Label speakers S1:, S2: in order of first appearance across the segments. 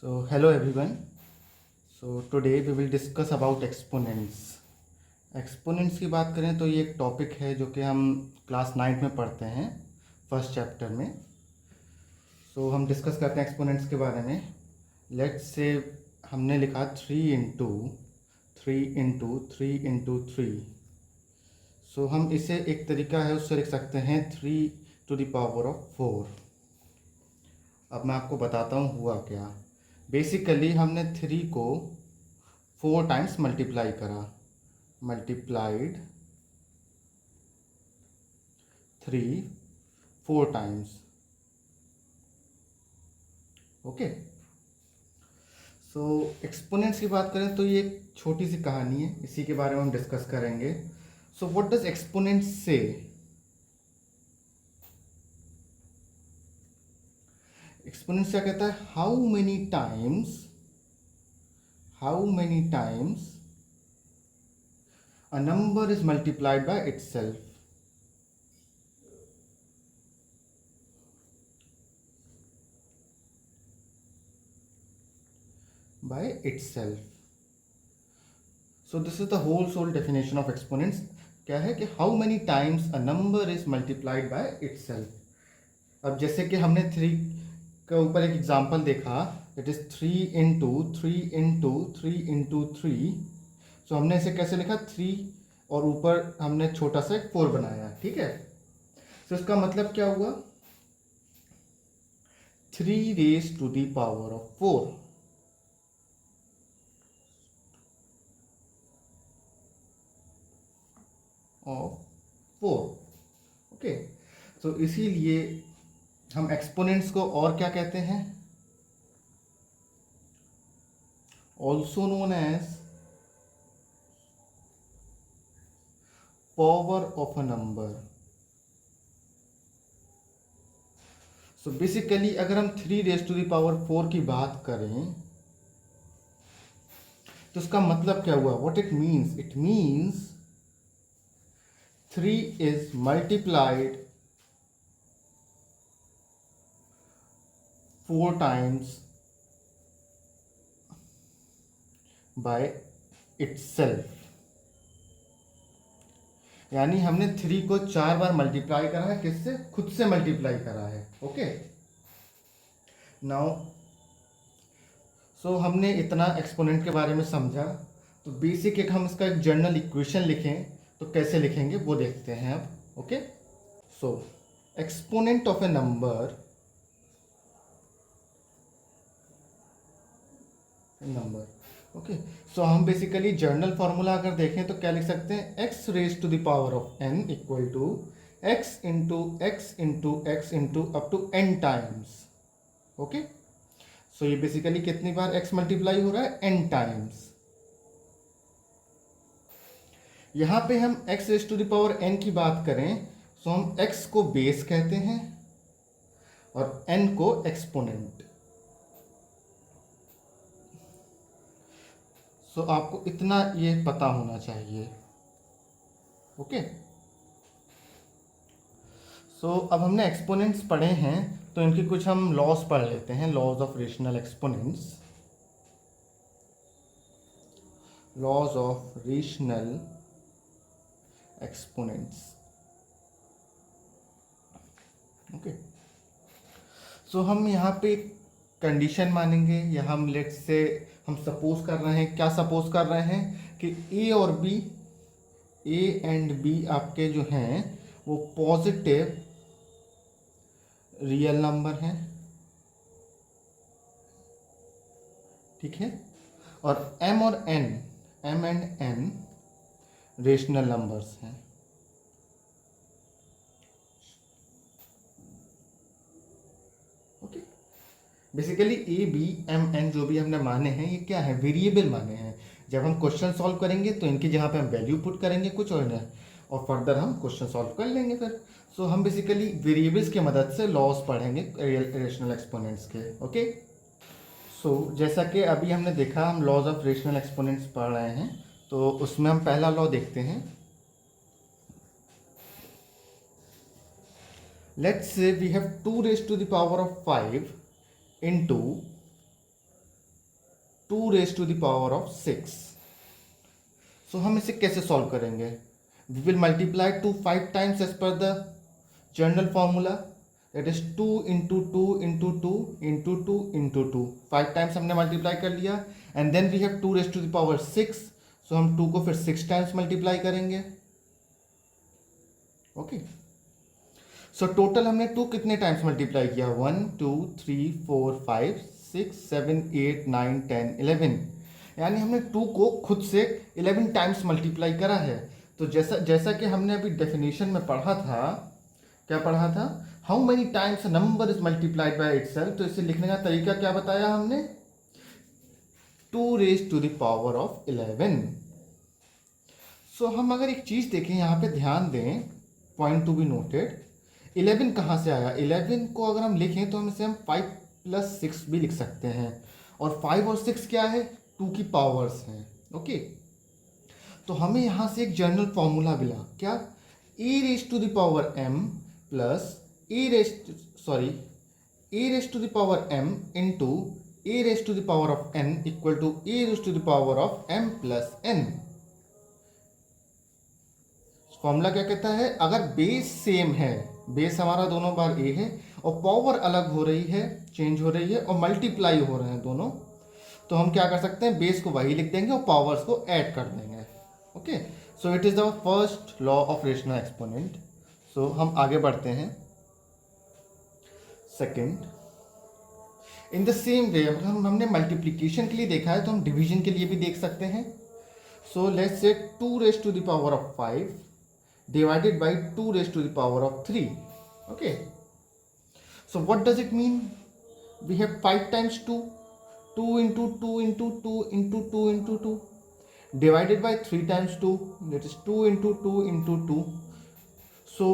S1: So hello everyone. So today we will discuss about exponents. Exponents की बात करें तो ये एक टॉपिक है जो कि हम क्लास 9 में पढ़ते हैं फर्स्ट चैप्टर में. सो हम डिस्कस करते हैं एक्सपोनेंट्स के बारे में. लेट्स से हमने लिखा 3 सो हम इसे एक तरीका है उससे लिख सकते हैं 3⁴. अब मैं आपको बताता हूँ हुआ क्या. बेसिकली हमने 3 को 4 टाइम्स मल्टीप्लाई करा. Multiplied 3 4 times. ओके. सो एक्सपोनेंट्स की बात करें तो ये एक छोटी सी कहानी है, इसी के बारे में हम डिस्कस करेंगे. सो व्हाट डज एक्सपोनेंट से? एक्सपोनेंट्स क्या कहता है? How many times a number is multiplied by itself. So this is the whole soul definition of exponents. क्या है कि how many times a number is multiplied by itself. अब जैसे कि हमने 3 के ऊपर एक एग्जांपल देखा, इट इज 3 इंटू 3. सो हमने इसे कैसे लिखा? 3 और ऊपर हमने छोटा सा एक 4 बनाया. ठीक है. सो इसका मतलब क्या हुआ? 3⁴ ऑफ 4. ओके. तो इसीलिए हम एक्सपोनेंट्स को और क्या कहते हैं? Also known as power of a number. So basically अगर हम 3⁴ की बात करें तो इसका मतलब क्या हुआ? What it means? It means 3 is multiplied 4 times by itself. यानी हमने 3 को 4 बार मल्टीप्लाई करा है. किससे? खुद से मल्टीप्लाई करा है. ओके. नाउ सो हमने इतना एक्सपोनेंट के बारे में समझा. तो बेसिक एक हम इसका एक जनरल इक्वेशन लिखें तो कैसे लिखेंगे वो देखते हैं अब. Okay. So exponent of a number okay. सो हम बेसिकली जर्नल फॉर्मूला अगर देखें तो क्या लिख सकते हैं? x raise to the power of n equal to x into x into x into up to n times. Okay. So ये basically कितनी बार x मल्टीप्लाई हो रहा है? n times. यहां पे हम x raise to the power n की बात करें तो हम x को बेस कहते हैं और n को एक्सपोनेंट. सो आपको इतना ये पता होना चाहिए. ओके. सो अब हमने एक्सपोनेंट्स पढ़े हैं तो इनकी कुछ हम लॉज पढ़ लेते हैं. Laws of rational exponents. Laws of rational exponents. Okay. सो हम यहाँ पे कंडीशन मानेंगे या हम लेट्स से हम सपोज कर रहे हैं. क्या सपोज कर रहे हैं? कि ए और बी, ए एंड बी आपके जो हैं वो पॉजिटिव रियल नंबर हैं. ठीक है. और एम और n, m and n rational numbers हैं. Okay. Basically a b m n जो भी हमने माने हैं ये क्या है? वेरिएबल माने हैं. जब हम क्वेश्चन सॉल्व करेंगे तो इनकी जहाँ पे हम वैल्यू पुट करेंगे कुछ और फर्दर हम क्वेश्चन सॉल्व कर लेंगे फिर. सो हम बेसिकली वेरिएबल्स की मदद से लॉस पढ़ेंगे रेशनल एक्सपोनेंट्स के. ओके. सो जैसा कि अभी हमने देखा हम लॉज ऑफ रेशनल एक्सपोनेंट्स पढ़ रहे हैं तो उसमें हम पहला लॉ देखते हैं. Let's say we have 2 raised to the power of 5 into 2 raise to the power of 6। So हम इसे कैसे सॉल्व करेंगे? We will multiply 2 5 times as per the general formula, that is 2 into 2 into 2 into 2 into 2। 5 times हमने multiply कर लिया and then we have 2 raise to the power 6। So हम 2 को फिर 6 टाइम्स मल्टीप्लाई करेंगे। ओके, सो टोटल हमने 2 कितने times multiply किया? 1 2 3 4 5 6 7 8 9 10 11, यानी हमने 2 को खुद से 11 टाइम्स मल्टीप्लाई करा है। तो जैसा जैसा कि हमने अभी डेफिनेशन में पढ़ा था, क्या पढ़ा था? How many times number is multiplied by itself. तो इसे लिखने का तरीका क्या बताया हमने? 2 raise to the power of 11। So हम अगर एक चीज देखें, यहाँ पे ध्यान दें, पॉइंट टू बी नोटेड, 11 कहाँ से आया? 11 को अगर हम लिखें तो हम इसे 5 + 6 भी लिख सकते हैं, और 5 और 6 क्या है? 2 की पावर्स हैं। ओके, तो हमें यहाँ से एक जनरल फॉर्मूला मिला, क्या? A raise to the power m plus a raise to the power m into a raise to the power of n equal to a raise to the power of m plus n। Formula क्या कहता है? अगर base same है, base हमारा दोनों बार a है और power अलग हो रही है, चेंज हो रही है और मल्टीप्लाई हो रहे हैं दोनों, तो हम क्या कर सकते हैं? बेस को वही लिख देंगे और पावर्स को ऐड कर देंगे। Okay, so it is the first law of rational exponent. So हम आगे बढ़ते हैं। Second, in the same way, अगर हमने मल्टीप्लीकेशन के लिए देखा है तो हम डिवीजन के लिए भी देख सकते हैं। सो let's say 2 raise to the power of 5 divided by 2 raised to the power of 3. Okay, so what does it mean? We have 5 times 2, 2 into 2 into 2 into 2 into 2 divided by 3 times 2, that is 2 into 2 into 2. So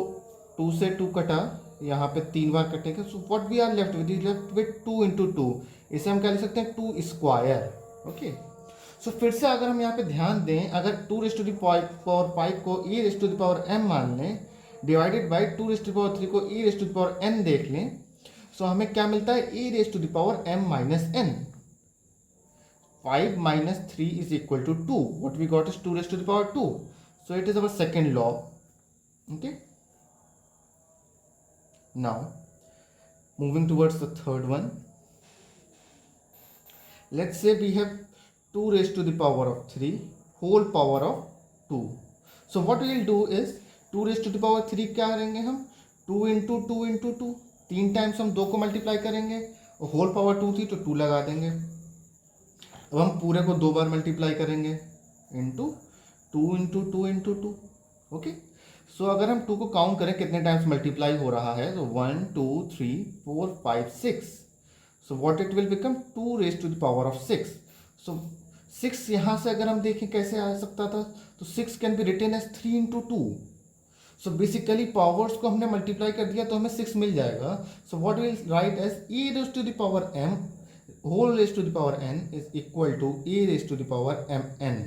S1: 2 से 2 कटा, यहाँ पे 3 बार कटेगा। So what we are left with? Left with 2 into 2। इसे हम क्या लिख सकते हैं? 2 स्क्वायर। ओके, सो फिर से अगर हम यहाँ पे ध्यान दें, अगर 2 रेज टू द पावर 5 को e raise to the power m मान लें, divided by 2 raise to the power 3 को e raise to the power n देख लें, सो हमें क्या मिलता है? e raise to the power m minus n। 5 minus 3 is equal to 2. What we got is 2 raised to the power 2. So it is our second law. Okay. Now, moving towards the third one. Let's say we have 2 raised to the power of 3 whole power of 2. So what we will do is 2 raised to the power 3 क्या करेंगे हम? 2 into 2 into 2, 3 times हम 2 को multiply करेंगे और whole power 2 थी तो 2 लगा देंगे। अब हम पूरे को 2 बार मल्टीप्लाई करेंगे इंटू 2 इंटू 2 इंटू 2। ओके, सो अगर हम 2 को काउंट करें कितने टाइम्स मल्टीप्लाई हो रहा है, तो 1 2 3 4 5 6। So what it will become? 2 raise to the power of 6। So 6 यहाँ से अगर हम देखें कैसे आ सकता था, तो 6 can be written as 3 into 2। So basically powers को हमने मल्टीप्लाई कर दिया तो हमें 6 मिल जाएगा। So what will write as e raise to the power m whole raised to the power n is equal to e raised to the power mn.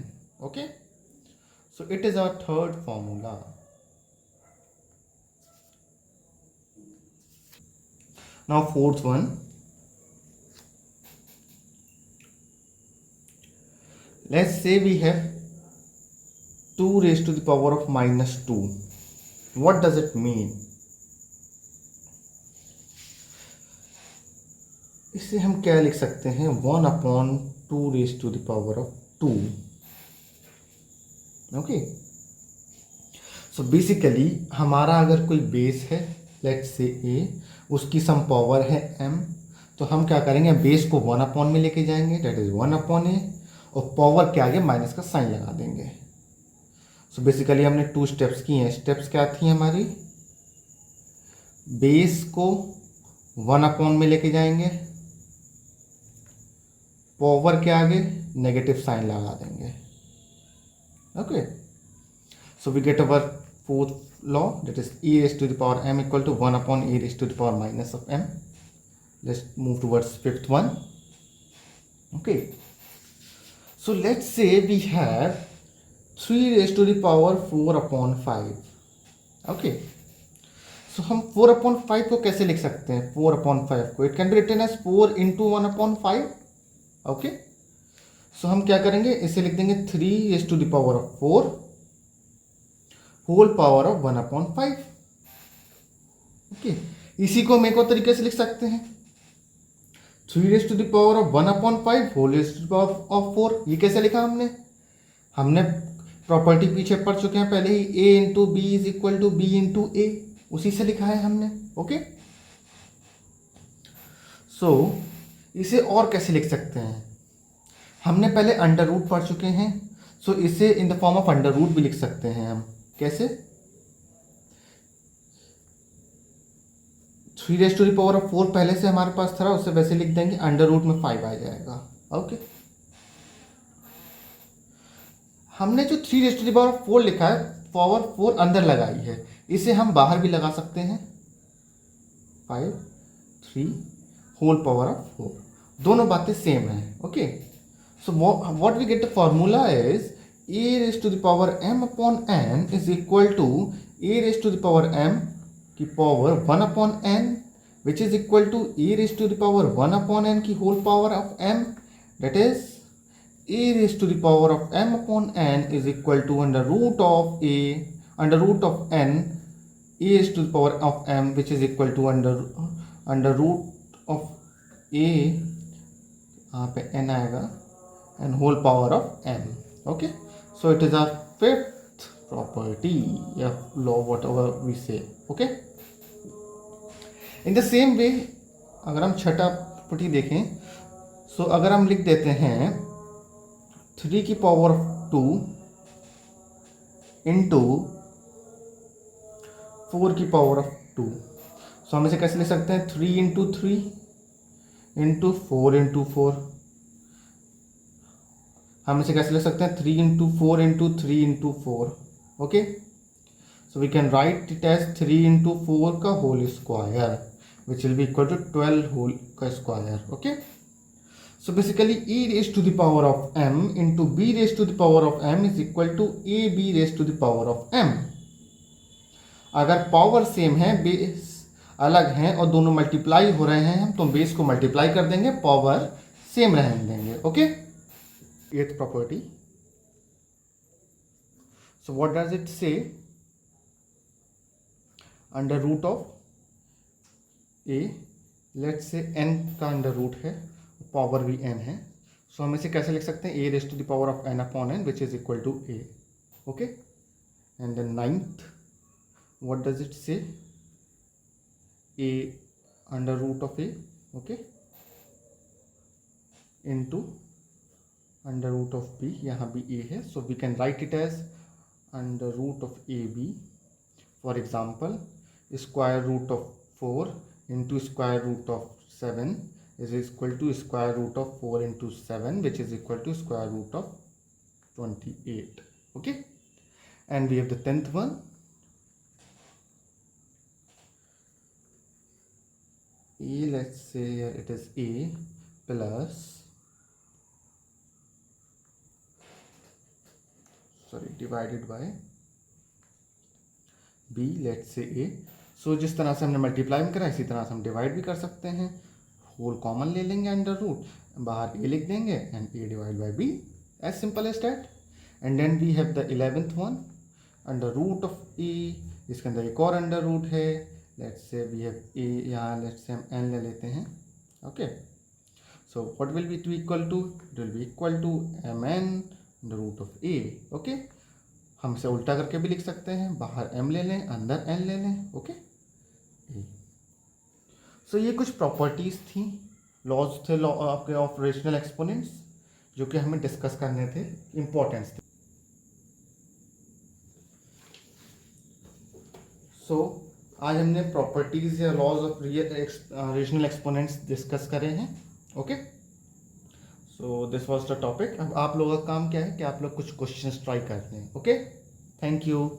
S1: Okay, so it is our third formula. Now fourth one, let's say we have 2 raised to the power of minus 2. What does it mean? इसे हम क्या लिख सकते हैं? 1/2 raise to the power of 2। Okay, so basically हमारा अगर कोई base है, लेट्स से a, उसकी सम पावर है m, तो हम क्या करेंगे? बेस को 1/, में लेके जाएंगे, दैट इज 1/a, और पावर के आगे माइनस का साइन लगा देंगे। सो बेसिकली हमने 2 स्टेप्स किए हैं। स्टेप्स क्या थी हमारी? बेस को 1/, में लेके जाएंगे, पावर के आगे नेगेटिव साइन लगा देंगे। Okay, so we get our fourth law, that is e raise to the power m equal to 1/a raise to the power minus of m। Let's move towards fifth one. Okay, so let's say we have 3 raise to the power 4/5। ओके, सो हम 4/5 को कैसे लिख सकते हैं? 4/5 को it can be written as 4 into 1/5। Okay, सो हम क्या करेंगे, इसे लिख देंगे 3⁴ होल पावर ऑफ 1/5। ओके, इसी को हम एक और तरीके से लिख सकते हैं 3⁴ होल ऑफ 4। ये कैसे लिखा हमने प्रॉपर्टी पीछे पढ़ चुके हैं पहले ही, a into b is equal to b into a, उसी से लिखा है हमने। ओके, सो इसे और कैसे लिख सकते हैं, हमने पहले अंडर रूट पढ़ चुके हैं, सो इसे in the form of under root भी लिख सकते हैं हम। कैसे, 3⁴ पहले से हमारे पास था, उसे वैसे लिख देंगे, अंडर रूट में 5 आ जाएगा। ओके, हमने जो 3⁴ लिखा है, पावर 4 अंदर लगाई है, इसे हम बाहर भी लगा सकते हैं, 5 3 होल पावर ऑफ 4, दोनों बातें सेम है। Okay, so what we get the formula is a⁴m/n is equal to a⁴m की power 1/n, which is equal to a⁴1/n की whole power of m, that is a⁴m/n is equal to under root of n a⁴m, which is equal to under root of a, यहाँ पे n आएगा, and whole power of m। okay, so it is our fifth property, yeah, law, whatever we say। okay, in the same way अगर हम छठा property देखें, सो अगर हम लिख देते हैं 3 की पावर 2 इंटू 4 की पावर ऑफ 2, सो हम इसे कैसे लिख सकते हैं, 3 इंटू 3 इंटू 4 इंटू 4। हम इसे कैसे लिख सकते हैं, 3 into 4 into 3 into 4। Okay, so we can write it as 3 into 4 का whole square, which will be equal to 12 whole का square. Okay, so basically e⁴m into b⁴m is equal to ab⁴m। अगर power same है, base अलग हैं और दोनों multiply हो रहे हैं, तो बेस को मल्टीप्लाई कर देंगे, पावर सेम रहने देंगे। Okay, eighth property, so what does it say, under root of a, let's say n का अंडर रूट है, पावर भी n है, सो हम इसे कैसे लिख सकते हैं, a⁴n/n which is equal to a। Okay, and then ninth, what does it say, a under root of a, okay, into under root of b, यहाँ भी a है, so we can write it as under root of ab। For example, square root of 4 into square root of 7 is equal to square root of 4 into 7, which is equal to square root of 28। okay, and we have the 10th one, a, let's say it is a plus, sorry, divided by b, let's say a। सो जिस तरह से हमने multiply में करा, इसी तरह से हम डिवाइड भी कर सकते हैं, होल कॉमन ले लेंगे, अंडर रूट बाहर ए लिख देंगे, and a divide by b, as simple as that. And then we have the 11th one, under root of a, इसके अंदर एक और अंडर रूट है, let's say we have a, यहाँ लेट्स से हम एन ले लेते हैं। Okay, so what will be to equal to, it will be equal to m n under root of a. Okay, हम इसे उल्टा करके भी लिख सकते हैं, बाहर m ले लें, अंदर n ले लें। ओके, सो ये कुछ प्रॉपर्टीज़ थी, लॉज थे आपके ऑफ रेशनल एक्सपोनेंट्स, जो कि हमें डिस्कस करने थे, इम्पोर्टेंस थे। सो आज हमने प्रॉपर्टीज़ या laws of rational exponents discuss करे हैं। Okay, so this was the topic. अब आप लोगों का काम क्या है कि आप लोग कुछ क्वेश्चंस ट्राई करते हैं। Okay, thank you.